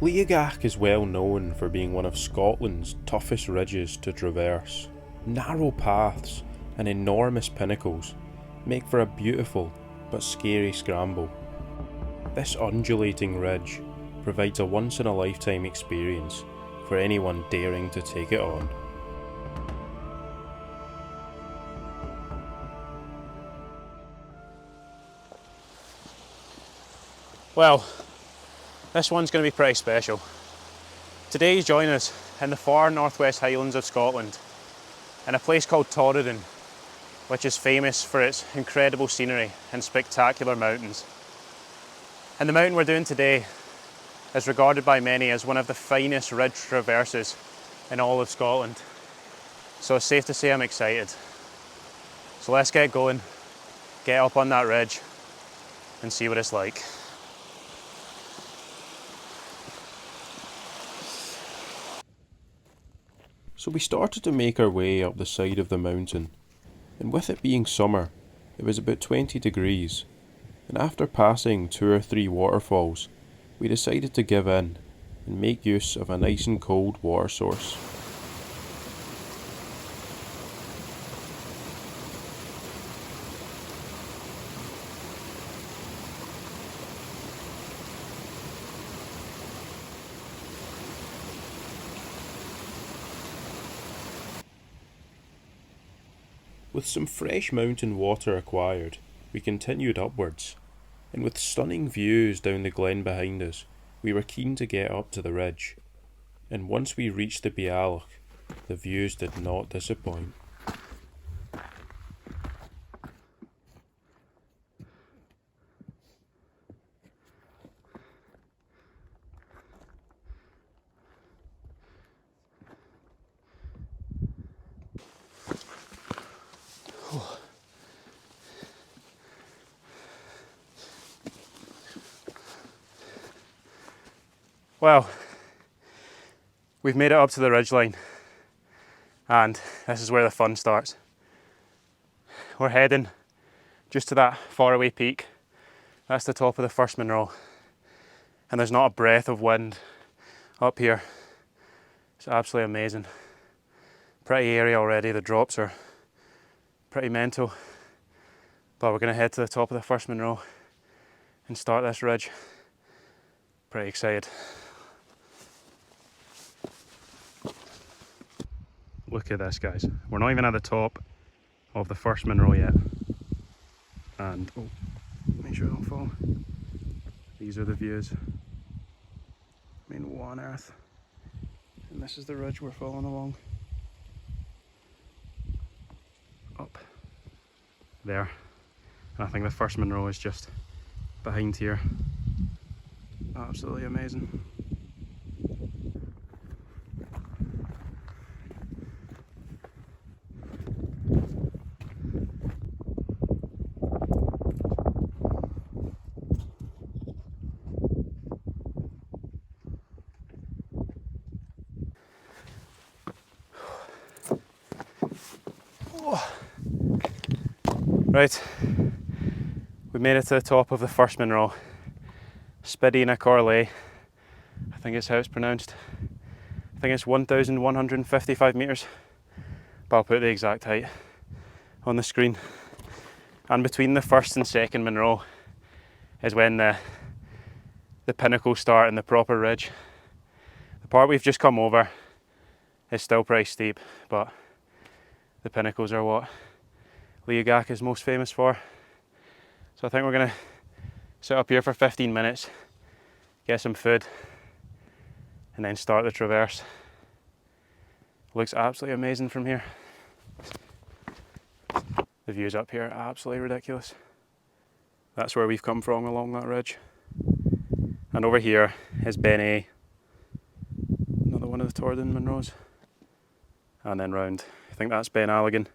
Liathach is well known for being one of Scotland's toughest ridges to traverse. Narrow paths and enormous pinnacles make for a beautiful but scary scramble. This undulating ridge provides a once-in-a-lifetime experience for anyone daring to take it on. Well, this one's going to be pretty special. Today he's joining us in the far northwest highlands of Scotland, in a place called Torridon, which is famous for its incredible scenery and spectacular mountains. And the mountain we're doing today is regarded by many as one of the finest ridge traverses in all of Scotland. So it's safe to say I'm excited. So let's get going, get up on that ridge and see what it's like. So we started to make our way up the side of the mountain, and with it being summer, it was about 20 degrees, and after passing 2 or 3 waterfalls, we decided to give in and make use of a nice and cold water source. With some fresh mountain water acquired, we continued upwards, and with stunning views down the glen behind us, we were keen to get up to the ridge. And once we reached the Liathach, the views did not disappoint. Well, we've made it up to the ridgeline, and this is where the fun starts. We're heading just to that faraway peak. That's the top of the first Monroe, and there's not a breath of wind up here. It's absolutely amazing. Pretty airy already, the drops are pretty mental, but we're going to head to the top of the first Monroe and start this ridge. Pretty excited. Look at this, guys. We're not even at the top of the first Monroe yet. And, oh, make sure I don't fall. These are the views. I mean, what on earth? And this is the ridge we're following along. Up there. And I think the first Monroe is just behind here. Absolutely amazing. Right, we made it to the top of the first Monroe. Spidina Corlay, I think it's how it's pronounced. I think it's 1,155 metres, but I'll put the exact height on the screen. And between the first and second Monroe is when the pinnacles start and the proper ridge. The part we've just come over is still pretty steep, but the pinnacles are what Liathach is most famous for. So I think we're going to sit up here for 15 minutes, get some food, and then start the traverse. Looks absolutely amazing from here. The views up here are absolutely ridiculous. That's where we've come from along that ridge. And over here is Ben A, another one of the Torridon Monroes. And then round, I think that's Ben Alligan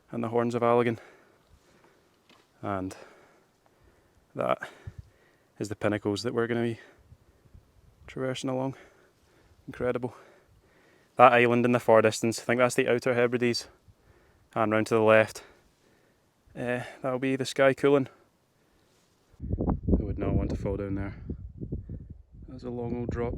and the Horns of Alligan. And that is the pinnacles that we're going to be traversing along. Incredible. That island in the far distance, I think that's the Outer Hebrides. And round to the left, that'll be the Sky Coolin. I would not want to fall down there. That's a long old drop.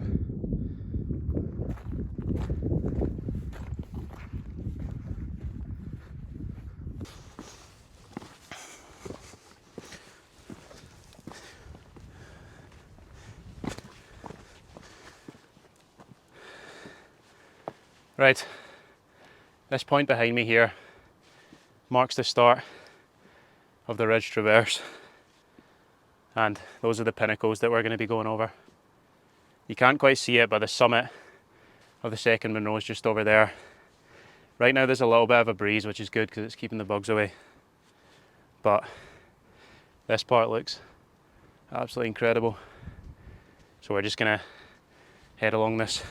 Right, this point behind me here marks the start of the ridge traverse, and those are the pinnacles that we're going to be going over. You can't quite see it, but the summit of the second Monroe is just over there. Right now there's a little bit of a breeze, which is good because it's keeping the bugs away, but this part looks absolutely incredible. So we're just going to head along this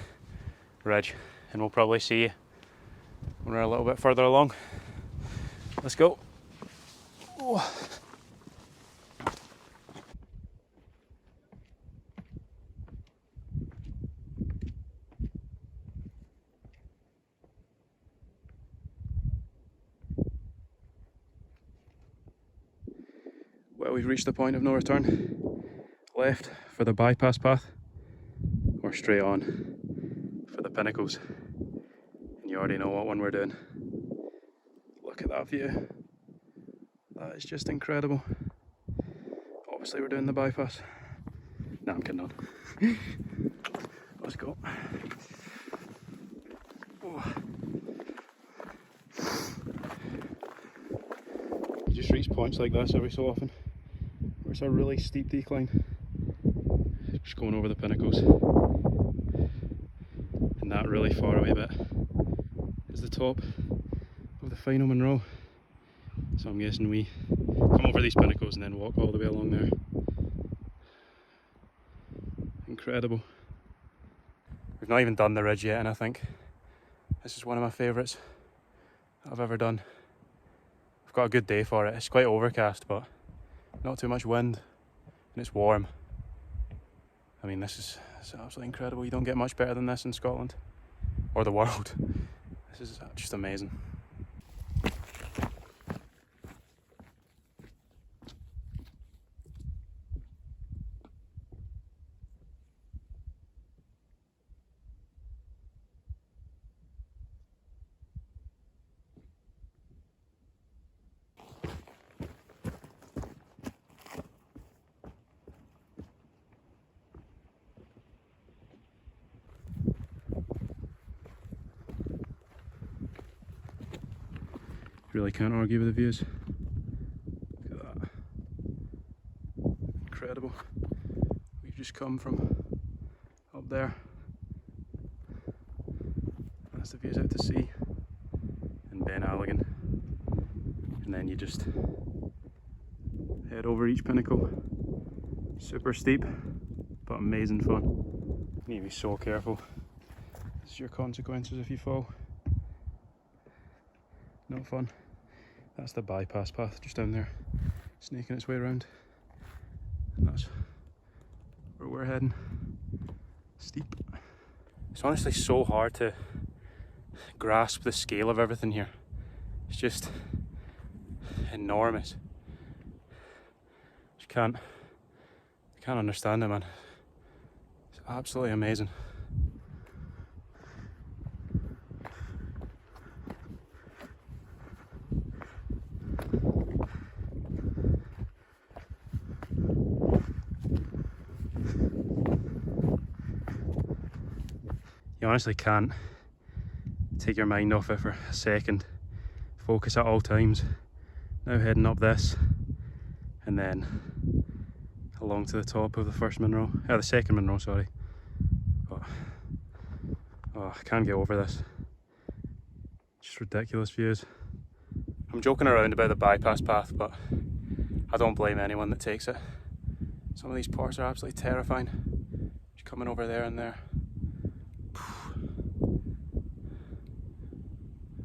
ridge and we'll probably see you when we're a little bit further along. Let's go. Oh. Well, we've reached the point of no return. Left for the bypass path, or straight on for the pinnacles. And you already know what one we're doing. Look at that view. That is just incredible. Obviously we're doing the bypass. No, I'm kidding on. Let's go. Oh. You just reach points like this every so often, where it's a really steep decline. Just going over the pinnacles. And that really far away bit is the top of the final Monroe. So I'm guessing we come over these pinnacles and then walk all the way along there. Incredible. We've not even done the ridge yet, and I think this is one of my favourites that I've ever done. I've got a good day for it. It's quite overcast, but not too much wind, and it's warm. I mean, it's absolutely incredible. You don't get much better than this in Scotland, or the world. This is just amazing. Really can't argue with the views. Look at that. Incredible. We've just come from up there. That's the views out to sea and Ben Alligan. And then you just head over each pinnacle. Super steep, but amazing fun. You need to be so careful. This is your consequences if you fall. Not fun. That's the bypass path just down there, snaking its way around. And that's where we're heading. Steep. It's honestly so hard to grasp the scale of everything here. It's just enormous. You can't understand it, man. It's absolutely amazing. You honestly can't take your mind off it for a second. Focus at all times. Now heading up this, and then along to the top of the first Monroe, the second Monroe, sorry. But oh, I can't get over this. Just ridiculous views. I'm joking around about the bypass path, but I don't blame anyone that takes it. Some of these parts are absolutely terrifying. Just coming over there and there.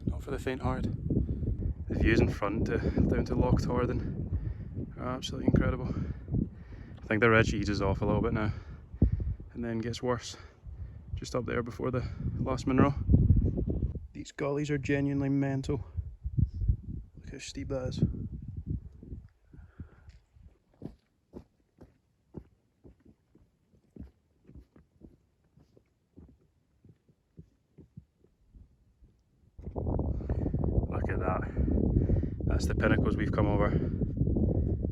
Not for the faint-hearted. The views in front down to Loch Torridon are absolutely incredible. I think the ridge eases off a little bit now and then gets worse just up there before the last Monroe. These gullies are genuinely mental. Look how steep that is. that. That's the pinnacles we've come over.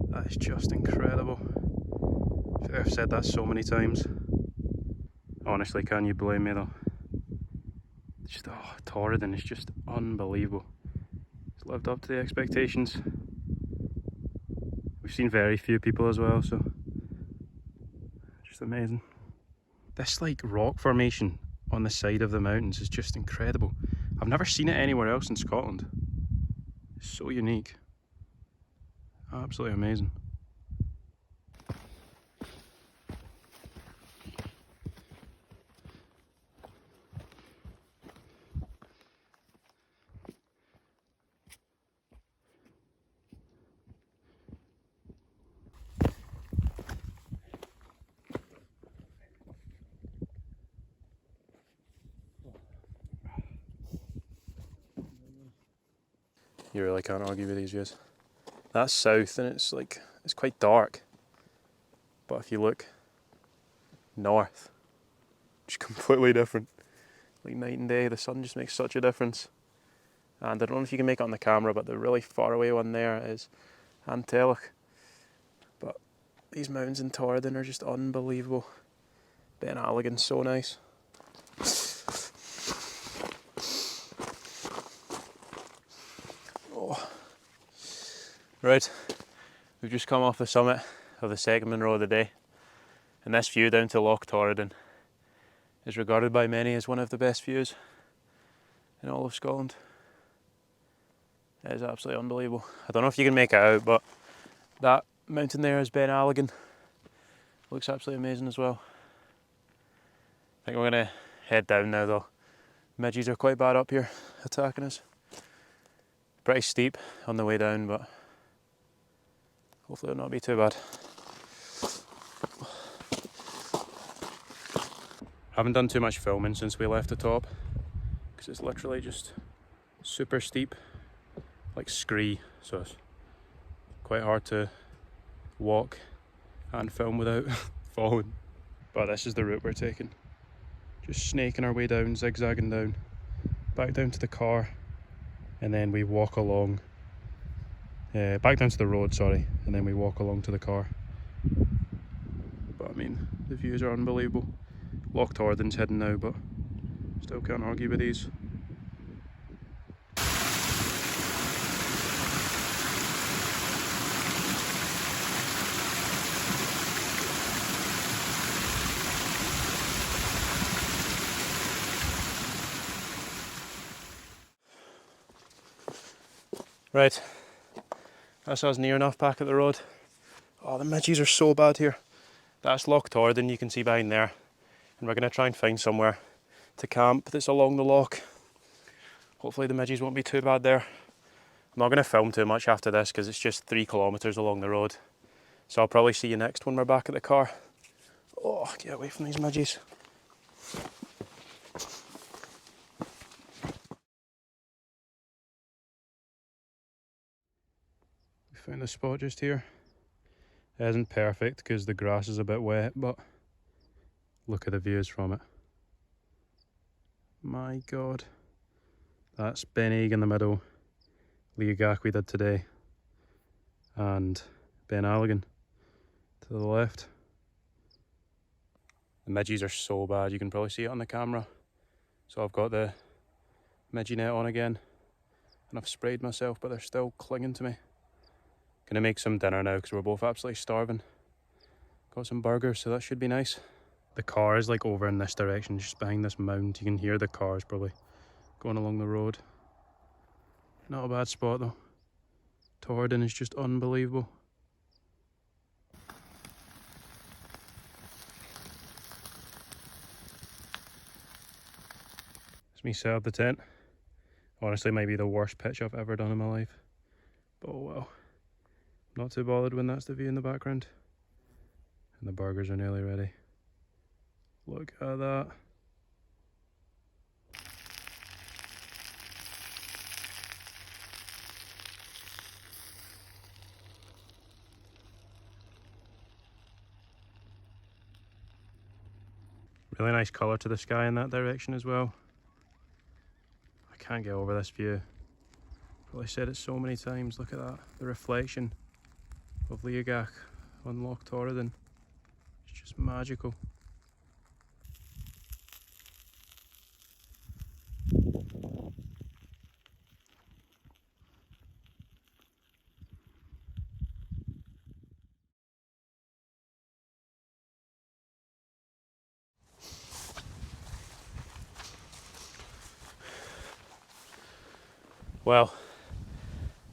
That is just incredible. I feel like I've said that so many times. Honestly, can you blame me though? Just, oh, Torridon is just unbelievable. It's lived up to the expectations. We've seen very few people as well, so just amazing. This like rock formation on the side of the mountains is just incredible. I've never seen it anywhere else in Scotland. It's so unique. Absolutely amazing. You really can't argue with these views. That's south and it's quite dark. But if you look north, it's completely different. Like night and day, the sun just makes such a difference. And I don't know if you can make it on the camera, but the really far away one there is Liathach. But these mountains in Torridon are just unbelievable. Ben Alligan's so nice. Oh. Right, we've just come off the summit of the second Munro of the day, and this view down to Loch Torridon is regarded by many as one of the best views in all of Scotland. It is absolutely unbelievable. I don't know if you can make it out, but that mountain there is Ben Alligan. Looks absolutely amazing as well. I think we're going to head down now though. Midges are quite bad up here, attacking us. Pretty steep on the way down, but hopefully it'll not be too bad. Haven't done too much filming since we left the top, because it's literally just super steep, like scree, so it's quite hard to walk and film without falling. But this is the route we're taking. Just snaking our way down, zigzagging down, back down to the car, and then we walk along, back down to the road, sorry, and then we walk along to the car. But I mean, the views are unbelievable. Loch Torridon's hidden now, but still can't argue with these. Right, that's us near enough back at the road. Oh, the midges are so bad here. That's Loch Torridon, you can see behind there. And we're going to try and find somewhere to camp that's along the loch. Hopefully the midges won't be too bad there. I'm not going to film too much after this because it's just 3 kilometres along the road. So I'll probably see you next when we're back at the car. Oh, get away from these midges. We found a spot just here. It isn't perfect because the grass is a bit wet, but look at the views from it. My God. That's Ben Egg in the middle, Liathach we did today, and Ben Alligan to the left. The midges are so bad, you can probably see it on the camera. So I've got the midgie net on again, and I've sprayed myself, but they're still clinging to me. Gonna make some dinner now because we're both absolutely starving. Got some burgers, so that should be nice. The car is like over in this direction, just behind this mound. You can hear the cars probably going along the road. Not a bad spot though. Torridon is just unbelievable. It's me set up the tent. Honestly, might be the worst pitch I've ever done in my life. But oh well. Not too bothered when that's the view in the background. And the burgers are nearly ready. Look at that. Really nice colour to the sky in that direction as well. I can't get over this view. Well, I said it so many times, look at that, the reflection of Liathach on Loch Torridon. It's just magical. Well,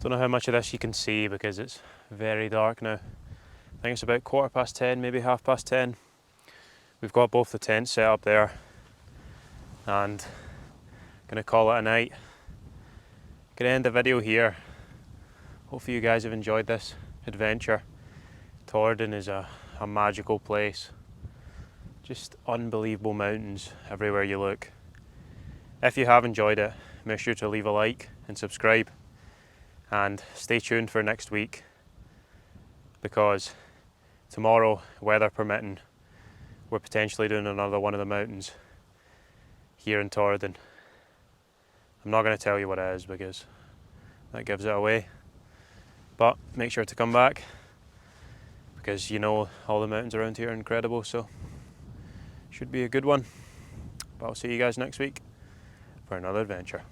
don't know how much of this you can see because it's very dark now. I think it's about 10:15, maybe 10:30. We've got both the tents set up there and gonna call it a night. Gonna end the video here. Hopefully you guys have enjoyed this adventure. Torridon is a magical place. Just unbelievable mountains everywhere you look. If you have enjoyed it, make sure to leave a like and subscribe, and stay tuned for next week, because tomorrow, weather permitting, we're potentially doing another one of the mountains here in Torridon. I'm not going to tell you what it is because that gives it away, but make sure to come back because you know all the mountains around here are incredible, so should be a good one. But I'll see you guys next week for another adventure.